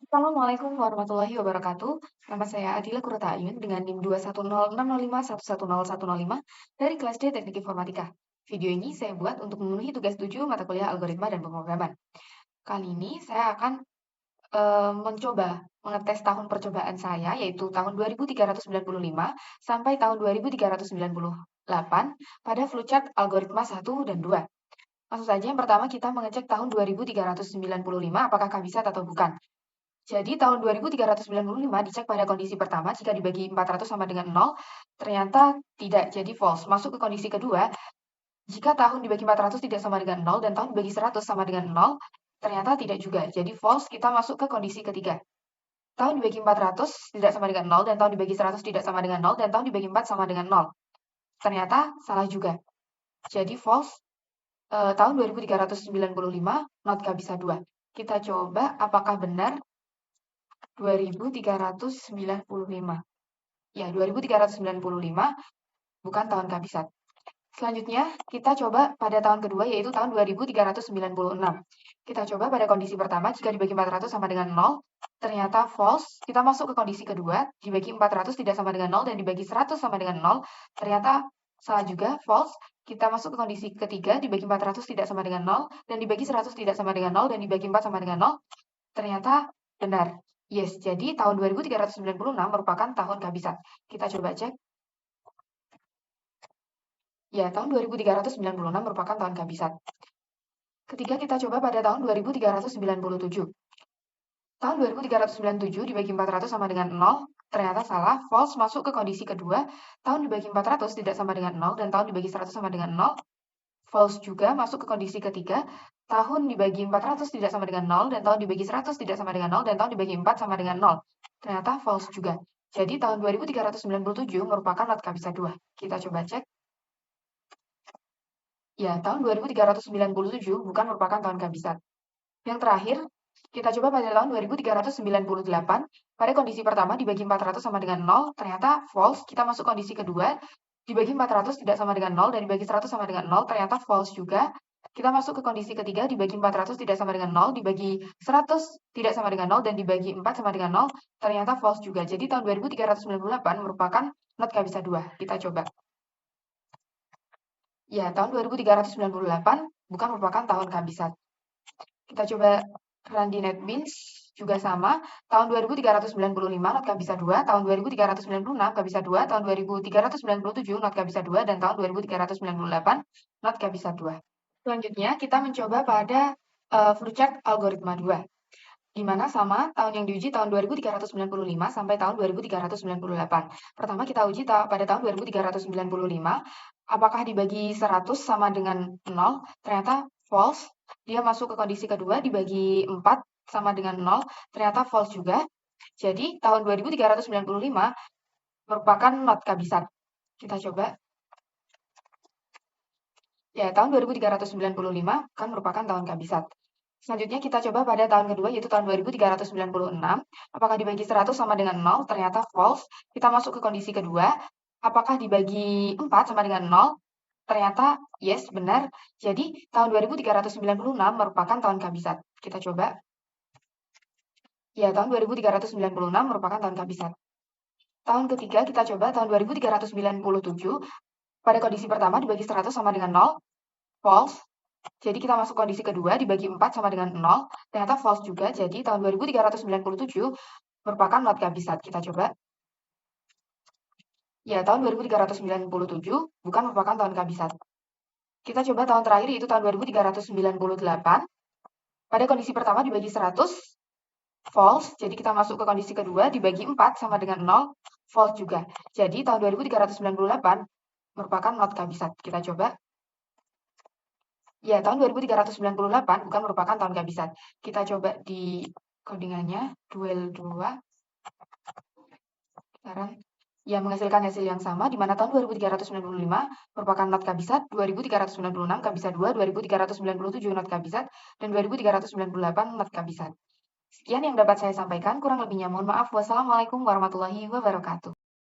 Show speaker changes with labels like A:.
A: Assalamualaikum warahmatullahi wabarakatuh. Nama saya Adila Kurataayun dengan NIM 21060510105 dari kelas D Teknik Informatika. Video ini saya buat untuk memenuhi tugas 7 mata kuliah algoritma dan pemrograman. Kali ini saya akan mencoba mengetes tahun percobaan saya, yaitu tahun 2395 sampai tahun 2398 pada flowchart algoritma 1 dan 2. Langsung saja, yang pertama kita mengecek tahun 2395 apakah kabisat atau bukan. Jadi tahun 2395 dicek pada kondisi pertama, jika dibagi 400 sama dengan 0, ternyata tidak, jadi false. Masuk ke kondisi kedua, jika tahun dibagi 400 tidak sama dengan 0, dan tahun dibagi 100 sama dengan 0, ternyata tidak juga, jadi false. Kita masuk ke kondisi ketiga. Tahun dibagi 400 tidak sama dengan 0, dan tahun dibagi 100 tidak sama dengan 0, dan tahun dibagi 4 sama dengan 0. Ternyata salah juga. Jadi false. Tahun 2395, not bisa 2. Kita coba apakah benar 2395. Ya, 2395 bukan tahun kabisat. Selanjutnya, kita coba pada tahun kedua, yaitu tahun 2396. Kita coba pada kondisi pertama, jika dibagi 400 sama dengan 0, ternyata false. Kita masuk ke kondisi kedua, dibagi 400 tidak sama dengan 0, dan dibagi 100 sama dengan 0, ternyata salah juga, false. Kita masuk ke kondisi ketiga, dibagi 400 tidak sama dengan 0, dan dibagi 100 tidak sama dengan 0, dan dibagi 4 sama dengan 0, ternyata benar. Yes, jadi tahun 2396 merupakan tahun kabisat. Kita coba cek. Ya, tahun 2396 merupakan tahun kabisat. Ketiga, kita coba pada tahun 2397. Tahun 2397 dibagi 400 sama dengan 0, ternyata salah, false. Masuk ke kondisi kedua, tahun dibagi 400 tidak sama dengan 0, dan tahun dibagi 100 sama dengan 0, false juga. Masuk ke kondisi ketiga, tahun dibagi 400 tidak sama dengan 0, dan tahun dibagi 100 tidak sama dengan 0, dan tahun dibagi 4 sama dengan 0. Ternyata false juga. Jadi tahun 2397 merupakan not kabisat 2. Kita coba cek. Ya, tahun 2397 bukan merupakan tahun kabisat. Yang terakhir, kita coba pada tahun 2398. Pada kondisi pertama dibagi 400 sama dengan 0, ternyata false. Kita masuk kondisi kedua, dibagi 400 tidak sama dengan 0, dan dibagi 100 sama dengan 0, ternyata false juga. Kita masuk ke kondisi ketiga, dibagi 400 tidak sama dengan 0, dibagi 100 tidak sama dengan 0, dan dibagi 4 sama dengan 0, ternyata false juga. Jadi tahun 2398 merupakan not kabisat 2. Kita coba. Ya, tahun 2398 bukan merupakan tahun kabisat. Kita coba run di NetBeans, juga sama. Tahun 2395 not kabisat 2, tahun 2396 kabisat 2, tahun 2397 not kabisat 2, dan tahun 2398 not kabisat 2. Selanjutnya, kita mencoba pada flowchart algoritma 2. Di mana sama tahun yang diuji tahun 2395 sampai tahun 2398. Pertama kita uji pada tahun 2395, apakah dibagi 100 sama dengan 0? Ternyata false. Dia masuk ke kondisi kedua, dibagi 4 sama dengan 0, ternyata false juga. Jadi tahun 2395 merupakan not kabisat. Kita coba. Ya, tahun 2395 kan merupakan tahun kabisat. Selanjutnya kita coba pada tahun kedua, yaitu tahun 2396. Apakah dibagi 100 sama dengan 0? Ternyata false. Kita masuk ke kondisi kedua. Apakah dibagi 4 sama dengan 0? Ternyata yes, benar. Jadi tahun 2396 merupakan tahun kabisat. Kita coba. Ya, tahun 2396 merupakan tahun kabisat. Tahun ketiga kita coba tahun 2397. Pada kondisi pertama dibagi 100 sama dengan 0. False. Jadi kita masuk kondisi kedua, dibagi 4 sama dengan 0, ternyata false juga. Jadi tahun 2397 merupakan not kabisat. Kita coba. Ya, tahun 2397 bukan merupakan tahun kabisat. Kita coba tahun terakhir, yaitu tahun 2398. Pada kondisi pertama dibagi 100, false. Jadi kita masuk ke kondisi kedua, dibagi 4 sama dengan 0, false juga. Jadi tahun 2398 merupakan not kabisat. Kita coba. Ya, tahun 2398 bukan merupakan tahun kabisat. Kita coba di codingannya, duel 2. Sekarang, ya menghasilkan hasil yang sama, di mana tahun 2395 merupakan not kabisat, 2396 kabisat 2, 2397 not kabisat, dan 2398 not kabisat. Sekian yang dapat saya sampaikan, kurang lebihnya mohon maaf. Wassalamualaikum warahmatullahi wabarakatuh.